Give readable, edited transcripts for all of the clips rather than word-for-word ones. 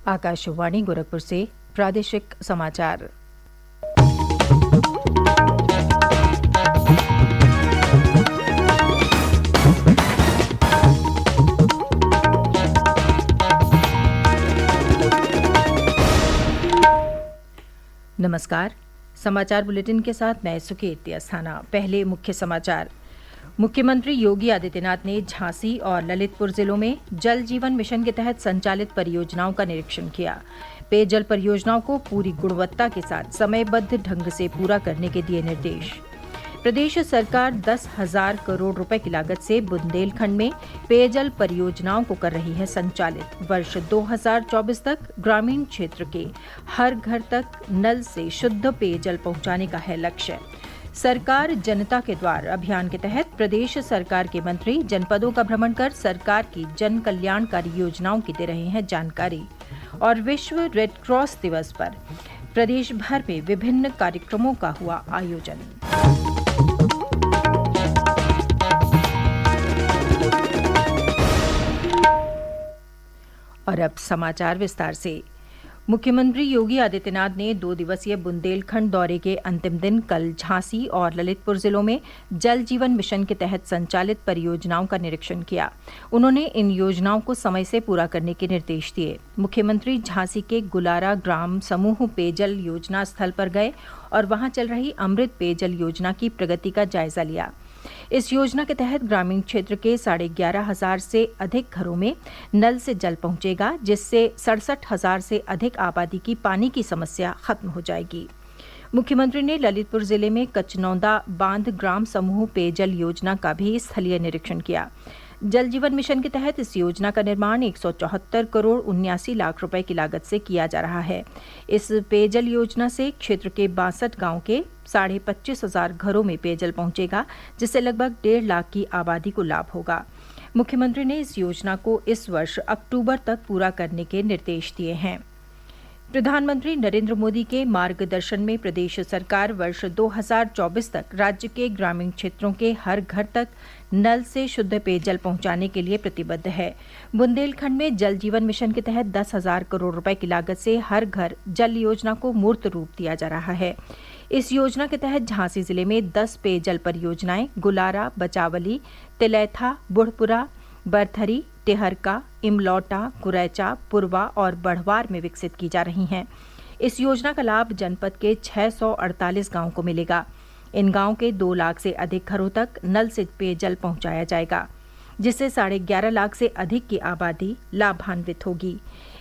आकाशवाणी गोरखपुर से प्रादेशिक समाचार। नमस्कार। समाचार बुलेटिन के साथ मैं सुकेती अस्थाना। पहले मुख्य समाचार। मुख्यमंत्री योगी आदित्यनाथ ने झांसी और ललितपुर जिलों में जल जीवन मिशन के तहत संचालित परियोजनाओं का निरीक्षण किया। पेयजल परियोजनाओं को पूरी गुणवत्ता के साथ समयबद्ध ढंग से पूरा करने के दिए निर्देश। प्रदेश सरकार 10,000 करोड़ रुपए की लागत से बुंदेलखंड में पेयजल परियोजनाओं को कर रही है संचालित। वर्ष 2024 तक ग्रामीण क्षेत्र के हर घर तक नल से शुद्ध पेयजल पहुंचाने का है लक्ष्य। सरकार जनता के द्वार अभियान के तहत प्रदेश सरकार के मंत्री जनपदों का भ्रमण कर सरकार की जन कल्याणकारी योजनाओं की दे रहे हैं जानकारी। और विश्व रेड क्रॉस दिवस पर प्रदेश भर में विभिन्न कार्यक्रमों का हुआ आयोजन। और अब समाचार विस्तार से। मुख्यमंत्री योगी आदित्यनाथ ने 2 दिवसीय बुंदेलखंड दौरे के अंतिम दिन कल झांसी और ललितपुर जिलों में जल जीवन मिशन के तहत संचालित परियोजनाओं का निरीक्षण किया। उन्होंने इन योजनाओं को समय से पूरा करने के निर्देश दिए। मुख्यमंत्री झांसी के गुलारा ग्राम समूह पेयजल योजना स्थल पर गए और वहां चल रही अमृत पेयजल योजना की प्रगति का जायजा लिया। इस योजना के तहत ग्रामीण क्षेत्र के 11,500 से अधिक घरों में नल से जल पहुंचेगा, जिससे 67,000 से अधिक आबादी की पानी की समस्या खत्म हो जाएगी। मुख्यमंत्री ने ललितपुर जिले में कचनौदा बांध ग्राम समूह पेयजल योजना का भी स्थलीय निरीक्षण किया। जल जीवन मिशन के तहत इस योजना का निर्माण 174 करोड़ 79 लाख रुपए की लागत से किया जा रहा है। इस पेयजल योजना से क्षेत्र के 62 गांव के 25,500 घरों में पेयजल पहुंचेगा, जिससे लगभग 1.5 लाख की आबादी को लाभ होगा। मुख्यमंत्री ने इस योजना को इस वर्ष अक्टूबर तक पूरा करने के निर्देश दिए हैं। प्रधानमंत्री नरेंद्र मोदी के मार्गदर्शन में प्रदेश सरकार वर्ष 2024 तक राज्य के ग्रामीण क्षेत्रों के हर घर तक नल से शुद्ध पेयजल पहुंचाने के लिए प्रतिबद्ध है। बुंदेलखंड में जल जीवन मिशन के तहत 10,000 करोड़ रुपए की लागत से हर घर जल योजना को मूर्त रूप दिया जा रहा है। इस योजना के तहत झांसी जिले में 10 पेयजल परियोजनाएं गुलारा, बचावली, तिलैथा, बुढ़पुरा, बरथरी, टेहरका, इमलौटा, गुरैचा, पुरवा और बढ़वार में विकसित की जा रही हैं। इस योजना का लाभ जनपद के 648 गांवों को मिलेगा। इन गांवों के 2 लाख से अधिक घरों तक नल से पेयजल पहुंचाया जाएगा, जिससे 11.5 लाख से अधिक की आबादी लाभान्वित होगी।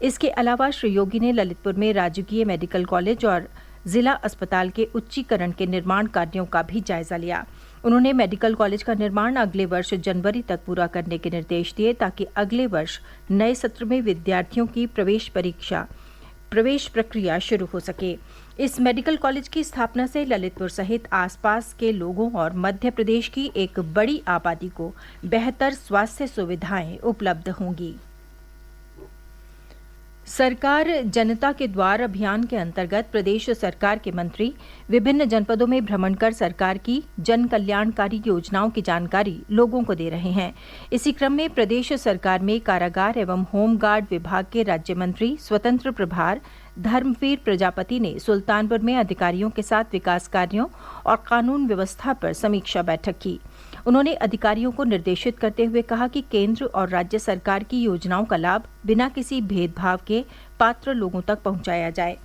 इसके अलावा श्री योगी ने ललितपुर में राजकीय मेडिकल कॉलेज और जिला अस्पताल के उच्चीकरण के निर्माण कार्यों का भी जायजा लिया। उन्होंने मेडिकल कॉलेज का निर्माण अगले वर्ष जनवरी तक पूरा करने के निर्देश दिए, ताकि अगले वर्ष नए सत्र में विद्यार्थियों की प्रवेश प्रक्रिया शुरू हो सके। इस मेडिकल कॉलेज की स्थापना से ललितपुर सहित आसपास के लोगों और मध्य प्रदेश की एक बड़ी आबादी को बेहतर स्वास्थ्य सुविधाएं उपलब्ध होंगी। सरकार जनता के द्वार अभियान के अंतर्गत प्रदेश सरकार के मंत्री विभिन्न जनपदों में भ्रमण कर सरकार की जन कल्याणकारी योजनाओं की जानकारी लोगों को दे रहे हैं। इसी क्रम में प्रदेश सरकार में कारागार एवं होमगार्ड विभाग के राज्य मंत्री स्वतंत्र प्रभार धर्मवीर प्रजापति ने सुल्तानपुर में अधिकारियों के साथ विकास कार्यों और कानून व्यवस्था पर समीक्षा बैठक की। उन्होंने अधिकारियों को निर्देशित करते हुए कहा कि केंद्र और राज्य सरकार की योजनाओं का लाभ बिना किसी भेदभाव के पात्र लोगों तक पहुंचाया जाए।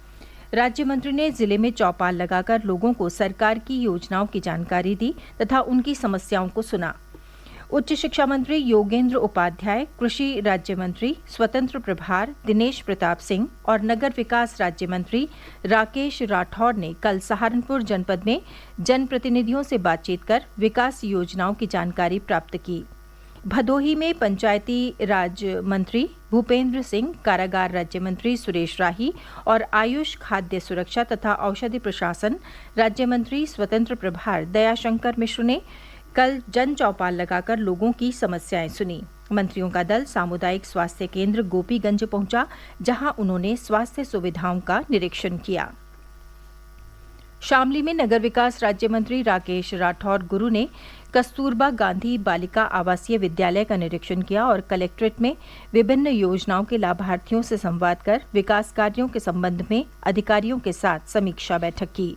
राज्य मंत्री ने जिले में चौपाल लगाकर लोगों को सरकार की योजनाओं की जानकारी दी तथा उनकी समस्याओं को सुना। उच्च शिक्षा मंत्री योगेंद्र उपाध्याय, कृषि राज्य मंत्री स्वतंत्र प्रभार दिनेश प्रताप सिंह और नगर विकास राज्य मंत्री राकेश राठौर ने कल सहारनपुर जनपद में जनप्रतिनिधियों से बातचीत कर विकास योजनाओं की जानकारी प्राप्त की। भदोही में पंचायती राज मंत्री भूपेंद्र सिंह, कारागार राज्य मंत्री सुरेश राही और आयुष खाद्य सुरक्षा तथा औषधि प्रशासन राज्य मंत्री स्वतंत्र प्रभार दयाशंकर मिश्र ने कल जन चौपाल लगाकर लोगों की समस्याएं सुनी। मंत्रियों का दल सामुदायिक स्वास्थ्य केंद्र गोपीगंज पहुंचा, जहां उन्होंने स्वास्थ्य सुविधाओं का निरीक्षण किया। शामली में नगर विकास राज्य मंत्री राकेश राठौर गुरु ने कस्तूरबा गांधी बालिका आवासीय विद्यालय का निरीक्षण किया और कलेक्ट्रेट में विभिन्न योजनाओं के लाभार्थियों से संवाद कर विकास कार्यों के संबंध में अधिकारियों के साथ समीक्षा बैठक की।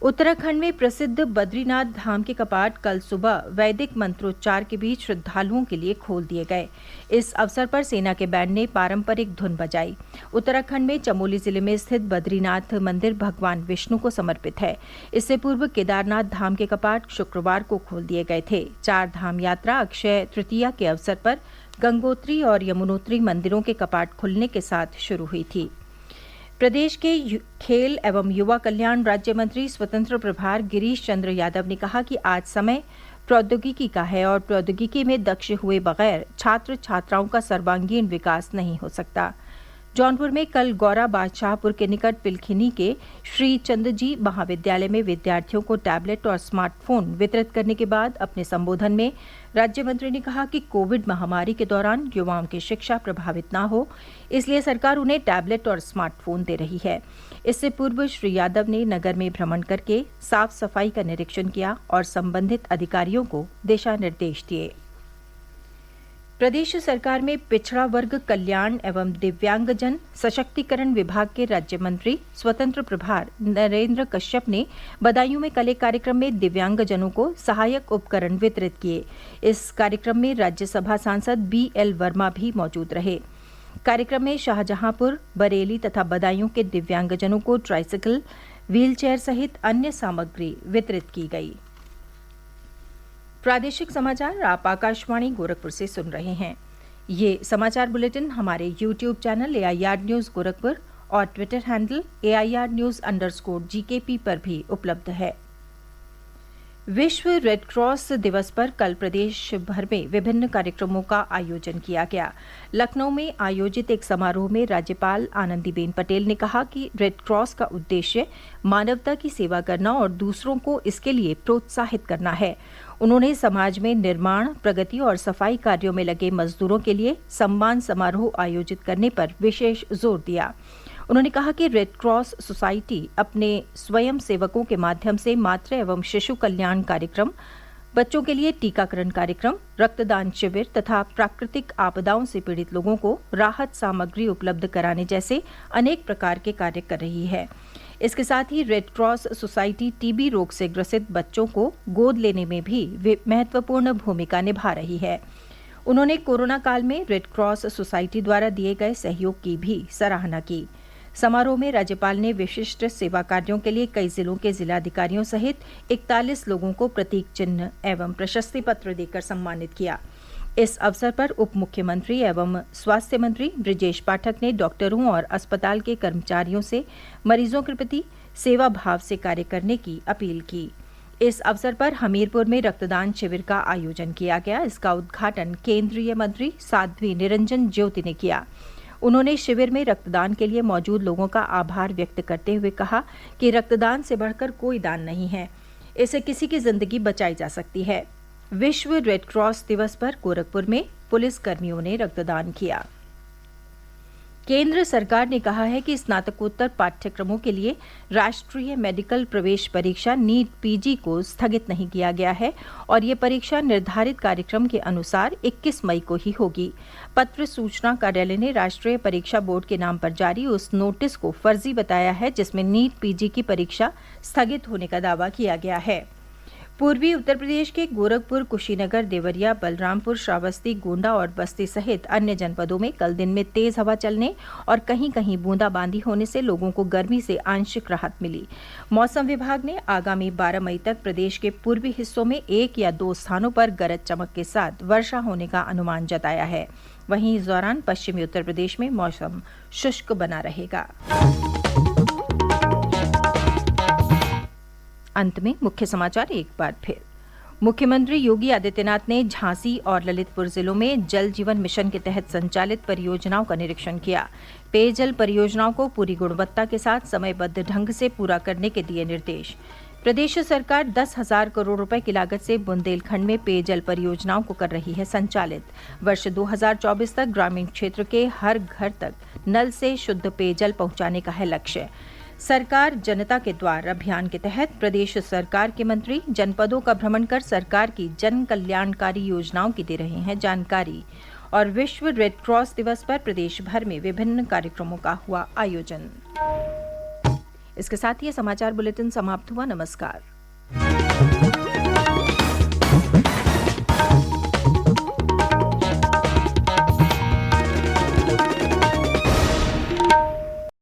उत्तराखंड में प्रसिद्ध बद्रीनाथ धाम के कपाट कल सुबह वैदिक मंत्रोच्चार के बीच श्रद्धालुओं के लिए खोल दिए गए। इस अवसर पर सेना के बैंड ने पारंपरिक धुन बजाई। उत्तराखंड में चमोली जिले में स्थित बद्रीनाथ मंदिर भगवान विष्णु को समर्पित है। इससे पूर्व केदारनाथ धाम के कपाट शुक्रवार को खोल दिए गए थे। चार धाम यात्रा अक्षय तृतीया के अवसर पर गंगोत्री और यमुनोत्री मंदिरों के कपाट खुलने के साथ शुरू हुई थी। प्रदेश के खेल एवं युवा कल्याण राज्य मंत्री स्वतंत्र प्रभार गिरीश चंद्र यादव ने कहा कि आज समय प्रौद्योगिकी का है और प्रौद्योगिकी में दक्ष हुए बगैर छात्र छात्राओं का सर्वांगीण विकास नहीं हो सकता। जौनपुर में कल गौरा बादशाहपुर के निकट पिलखिनी के श्री चंदजी महाविद्यालय में विद्यार्थियों को टैबलेट और स्मार्टफोन वितरित करने के बाद अपने संबोधन में राज्य मंत्री ने कहा कि कोविड महामारी के दौरान युवाओं की शिक्षा प्रभावित न हो, इसलिए सरकार उन्हें टैबलेट और स्मार्टफोन दे रही है। इससे पूर्व श्री यादव ने नगर में भ्रमण करके साफ सफाई का निरीक्षण किया और संबंधित अधिकारियों को दिशा निर्देश दिए। प्रदेश सरकार में पिछड़ा वर्ग कल्याण एवं दिव्यांगजन सशक्तिकरण विभाग के राज्य मंत्री स्वतंत्र प्रभार नरेंद्र कश्यप ने बदायूं में कल एक कार्यक्रम में दिव्यांगजनों को सहायक उपकरण वितरित किए। इस कार्यक्रम में राज्यसभा सांसद BL वर्मा भी मौजूद रहे। कार्यक्रम में शाहजहांपुर, बरेली तथा बदायूं के दिव्यांगजनों को ट्राइसिकल, व्हीलचेयर सहित अन्य सामग्री वितरित की गई। प्रादेशिक समाचार आप आकाशवाणी गोरखपुर से सुन रहे हैं। ये समाचार बुलेटिन हमारे YouTube channel AIR news Gorakhpur और ट्विटर हैंडल AIR News_GKP पर भी उपलब्ध है। विश्व रेड क्रॉस दिवस पर कल प्रदेश भर में विभिन्न कार्यक्रमों का आयोजन किया गया। लखनऊ में आयोजित एक समारोह में राज्यपाल आनंदीबेन पटेल ने कहा कि रेड क्रॉस का उद्देश्य मानवता की सेवा करना और दूसरों को इसके लिए प्रोत्साहित करना है। उन्होंने समाज में निर्माण, प्रगति और सफाई कार्यों में लगे मजदूरों के लिए सम्मान समारोह आयोजित करने पर विशेष जोर दिया। उन्होंने कहा कि रेड क्रॉस सोसाइटी अपने स्वयं सेवकों के माध्यम से मातृ एवं शिशु कल्याण कार्यक्रम, बच्चों के लिए टीकाकरण कार्यक्रम, रक्तदान शिविर तथा प्राकृतिक आपदाओं से पीड़ित लोगों को राहत सामग्री उपलब्ध कराने जैसे अनेक प्रकार के कार्य कर रही है। इसके साथ ही रेड क्रॉस सोसाइटी टीबी रोग से ग्रसित बच्चों को गोद लेने में भी महत्वपूर्ण भूमिका निभा रही है। उन्होंने कोरोना काल में रेड क्रॉस सोसाइटी द्वारा दिए गए सहयोग की भी सराहना की। समारोह में राज्यपाल ने विशिष्ट सेवा कार्यों के लिए कई जिलों के जिलाधिकारियों सहित 41 लोगों को प्रतीक चिन्ह एवं प्रशस्ति पत्र देकर सम्मानित किया। इस अवसर पर उप मुख्यमंत्री एवं स्वास्थ्य मंत्री बृजेश पाठक ने डॉक्टरों और अस्पताल के कर्मचारियों से मरीजों के प्रति सेवा भाव से कार्य करने की अपील की। इस अवसर पर हमीरपुर में रक्तदान शिविर का आयोजन किया गया। इसका उद्घाटन केंद्रीय मंत्री साध्वी निरंजन ज्योति ने किया। उन्होंने शिविर में रक्तदान के लिए मौजूद लोगों का आभार व्यक्त करते हुए कहा कि रक्तदान से बढ़कर कोई दान नहीं है, इससे किसी की जिंदगी बचाई जा सकती है। विश्व रेड क्रॉस दिवस पर गोरखपुर में पुलिस कर्मियों ने रक्तदान किया। केंद्र सरकार ने कहा है कि स्नातकोत्तर पाठ्यक्रमों के लिए राष्ट्रीय मेडिकल प्रवेश परीक्षा नीट पीजी को स्थगित नहीं किया गया है और ये परीक्षा निर्धारित कार्यक्रम के अनुसार 21 मई को ही होगी। पत्र सूचना कार्यालय ने राष्ट्रीय परीक्षा बोर्ड के नाम पर जारी उस नोटिस को फर्जी बताया है जिसमें नीट पीजी की परीक्षा स्थगित होने का दावा किया गया है। पूर्वी उत्तर प्रदेश के गोरखपुर, कुशीनगर, देवरिया, बलरामपुर, श्रावस्ती, गोंडा और बस्ती सहित अन्य जनपदों में कल दिन में तेज हवा चलने और कहीं कहीं बूंदाबांदी होने से लोगों को गर्मी से आंशिक राहत मिली। मौसम विभाग ने आगामी 12 मई तक प्रदेश के पूर्वी हिस्सों में 1 या 2 स्थानों पर गरज चमक के साथ वर्षा होने का अनुमान जताया है। वहीं इस दौरान पश्चिमी उत्तर प्रदेश में मौसम शुष्क बना रहेगा। अंत में मुख्य समाचार एक बार फिर। मुख्यमंत्री योगी आदित्यनाथ ने झांसी और ललितपुर जिलों में जल जीवन मिशन के तहत संचालित परियोजनाओं का निरीक्षण किया। पेयजल परियोजनाओं को पूरी गुणवत्ता के साथ समयबद्ध ढंग से पूरा करने के दिए निर्देश। प्रदेश सरकार 10,000 करोड़ रुपए की लागत से बुंदेलखंड में पेयजल परियोजनाओं को कर रही है संचालित। वर्ष 2024 तक ग्रामीण क्षेत्र के हर घर तक नल से शुद्ध पेयजल पहुंचाने का है लक्ष्य। सरकार जनता के द्वार अभियान के तहत प्रदेश सरकार के मंत्री जनपदों का भ्रमण कर सरकार की जन कल्याणकारी योजनाओं की दे रहे हैं जानकारी। और विश्व रेड क्रॉस दिवस पर प्रदेश भर में विभिन्न कार्यक्रमों का हुआ आयोजन। इसके साथ ही ये समाचार बुलेटिन समाप्त हुआ। नमस्कार।